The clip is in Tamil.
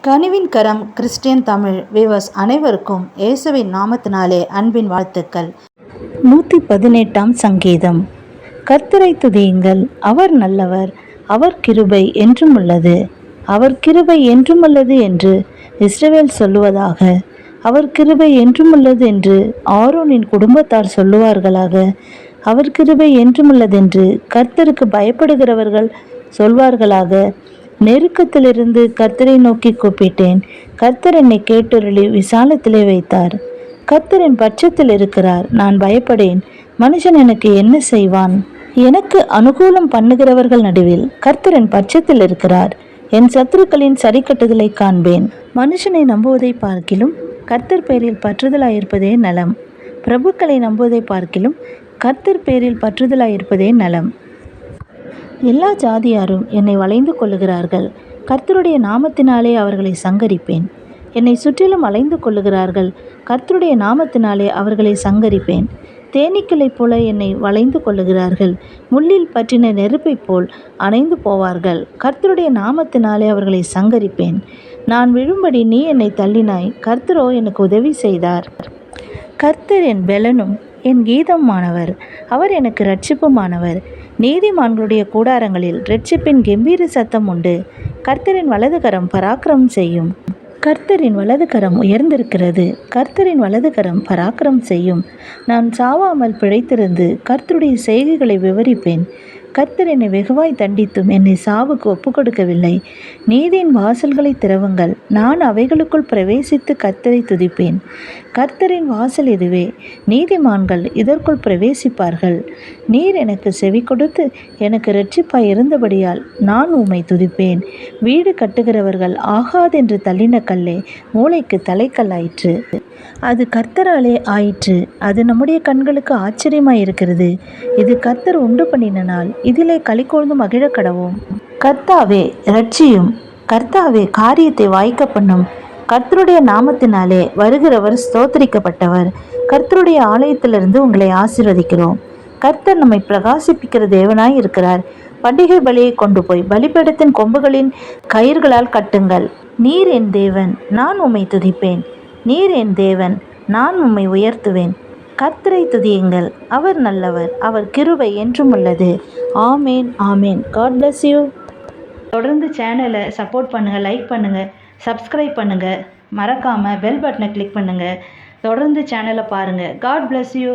கனிவின் கரம் கிறிஸ்டியன் தமிழ் வியூவர்ஸ் அனைவருக்கும் இயேசுவின் நாமத்தினாலே அன்பின் வாழ்த்துக்கள். 118ஆம் சங்கீதம். கர்த்தரை துதியுங்கள், அவர் நல்லவர், அவர் கிருபை என்றும் உள்ளது, அவர் கிருபை என்றும் உள்ளது என்று இஸ்ரவேல் சொல்லுவதாக. அவர் கிருபை என்றும் உள்ளது என்று ஆரோனின் குடும்பத்தார் சொல்லுவார்களாக. அவர் கிருபை என்றும் உள்ளதென்று கர்த்தருக்கு பயப்படுகிறவர்கள் சொல்வார்களாக. நெருக்கத்திலிருந்து கர்த்தரை நோக்கி கூப்பிட்டேன், கர்த்தர் என்னை கேட்டருளி விசாலத்திலே வைத்தார். கர்த்தர் என் பட்சத்தில் இருக்கிறார், நான் பயப்படேன். மனுஷன் எனக்கு என்ன செய்வான்? எனக்கு அனுகூலம் பண்ணுகிறவர்கள் நடுவில் கர்த்தர் என் பட்சத்தில் இருக்கிறார். என் சத்துருக்களின் சரிக்கட்டுதலை காண்பேன். மனுஷனை நம்புவதை பார்க்கிலும் கர்த்தர் பேரில் பற்றுதலாயிருப்பதே நலம். பிரபுக்களை நம்புவதை பார்க்கிலும் கர்த்தர் பேரில் பற்றுதலாயிருப்பதே நலம். எல்லா ஜாதியாரும் என்னை வளைந்து கொள்ளுகிறார்கள், கர்த்தருடைய நாமத்தினாலே அவர்களை சங்கரிப்பேன். என்னை சுற்றிலும் வளைந்து கொள்ளுகிறார்கள், கர்த்தருடைய நாமத்தினாலே அவர்களை சங்கரிப்பேன். தேனீக்களைப் போல என்னை வளைந்து கொள்ளுகிறார்கள், முள்ளில் பற்றின நெருப்பைப் போல் அணைந்து போவார்கள். கர்த்தருடைய நாமத்தினாலே அவர்களை சங்கரிப்பேன். நான் விழும்படி நீ என்னை தள்ளினாய், கர்த்தரோ எனக்கு உதவி செய்தார். கர்த்தர் என் பெலனும் என் கீதமானவர், அவர் எனக்கு இரட்சிப்புமானவர். நீதிமான்களுடைய கூடாரங்களில் இரட்சிப்பின் கெம்பீர சத்தம் உண்டு. கர்த்தரின் வலதுகரம் பராக்கிரமம் செய்யும். கர்த்தரின் வலதுகரம் உயர்ந்திருக்கிறது, கர்த்தரின் வலதுகரம் பராக்கிரமம் செய்யும். நான் சாவாமல் பிழைத்திருந்து கர்த்தருடைய செய்கைகளை விவரிப்பேன். கர்த்தர் என்னை வெகுவாய் தண்டித்தும் என்னை சாவுக்கு ஒப்புக்கொடுக்கவில்லை. நீதியின் வாசல்களை திறவுங்கள், நான் அவைகளுக்குள் பிரவேசித்து கர்த்தரை துதிப்பேன். கர்த்தரின் வாசல் இதுவே, நீதிமான்கள் இதற்குள் பிரவேசிப்பார்கள். நீர் எனக்கு செவி கொடுத்து எனக்கு இரட்சிப்பாய் இருந்தபடியால் நான் உம்மை துதிப்பேன். வீடு கட்டுகிறவர்கள் ஆகாதென்று தள்ளின கல்லே மூளைக்கு தலைக்கல்லாயிற்று. அது கர்த்தராலே ஆயிற்று, அது நம்முடைய கண்களுக்கு ஆச்சரியமாய் இருக்கிறது. இது கர்த்தர் உண்டு பண்ணின நாள், இதிலே களிகூர்ந்து மகிழ கடவோம். கர்த்தாவே இரட்சியும், கர்த்தாவே காரியத்தை வாய்க்க பண்ணும். கர்த்தருடைய நாமத்தினாலே வருகிறவர் ஸ்தோத்திரிக்கப்பட்டவர். கர்த்தருடைய ஆலயத்திலிருந்து உங்களை ஆசீர்வதிக்கிறோம். கர்த்தர் நம்மை பிரகாசிப்பிக்கிற தேவனாய் இருக்கிறார். பண்டிகை பலியை கொண்டு போய் பலிபீடத்தின் கொம்புகளின் கயிர்களால் கட்டுங்கள். நீர் என் தேவன், நான் உம்மை துதிப்பேன். நீர் என் தேவன், நான் உம்மை உயர்த்துவேன். கர்த்தரை துதியுங்கள், அவர் நல்லவர், அவர் கிருபை என்றும் உள்ளது. Amen, amen. God bless you. தொடர்ந்து சேனலை சப்போர்ட் பண்ணுங்கள், லைக் பண்ணுங்கள், சப்ஸ்கிரைப் பண்ணுங்கள். மறக்காமல் பெல் பட்டனை கிளிக் பண்ணுங்கள். தொடர்ந்து சேனலை பாருங்கள். God bless you.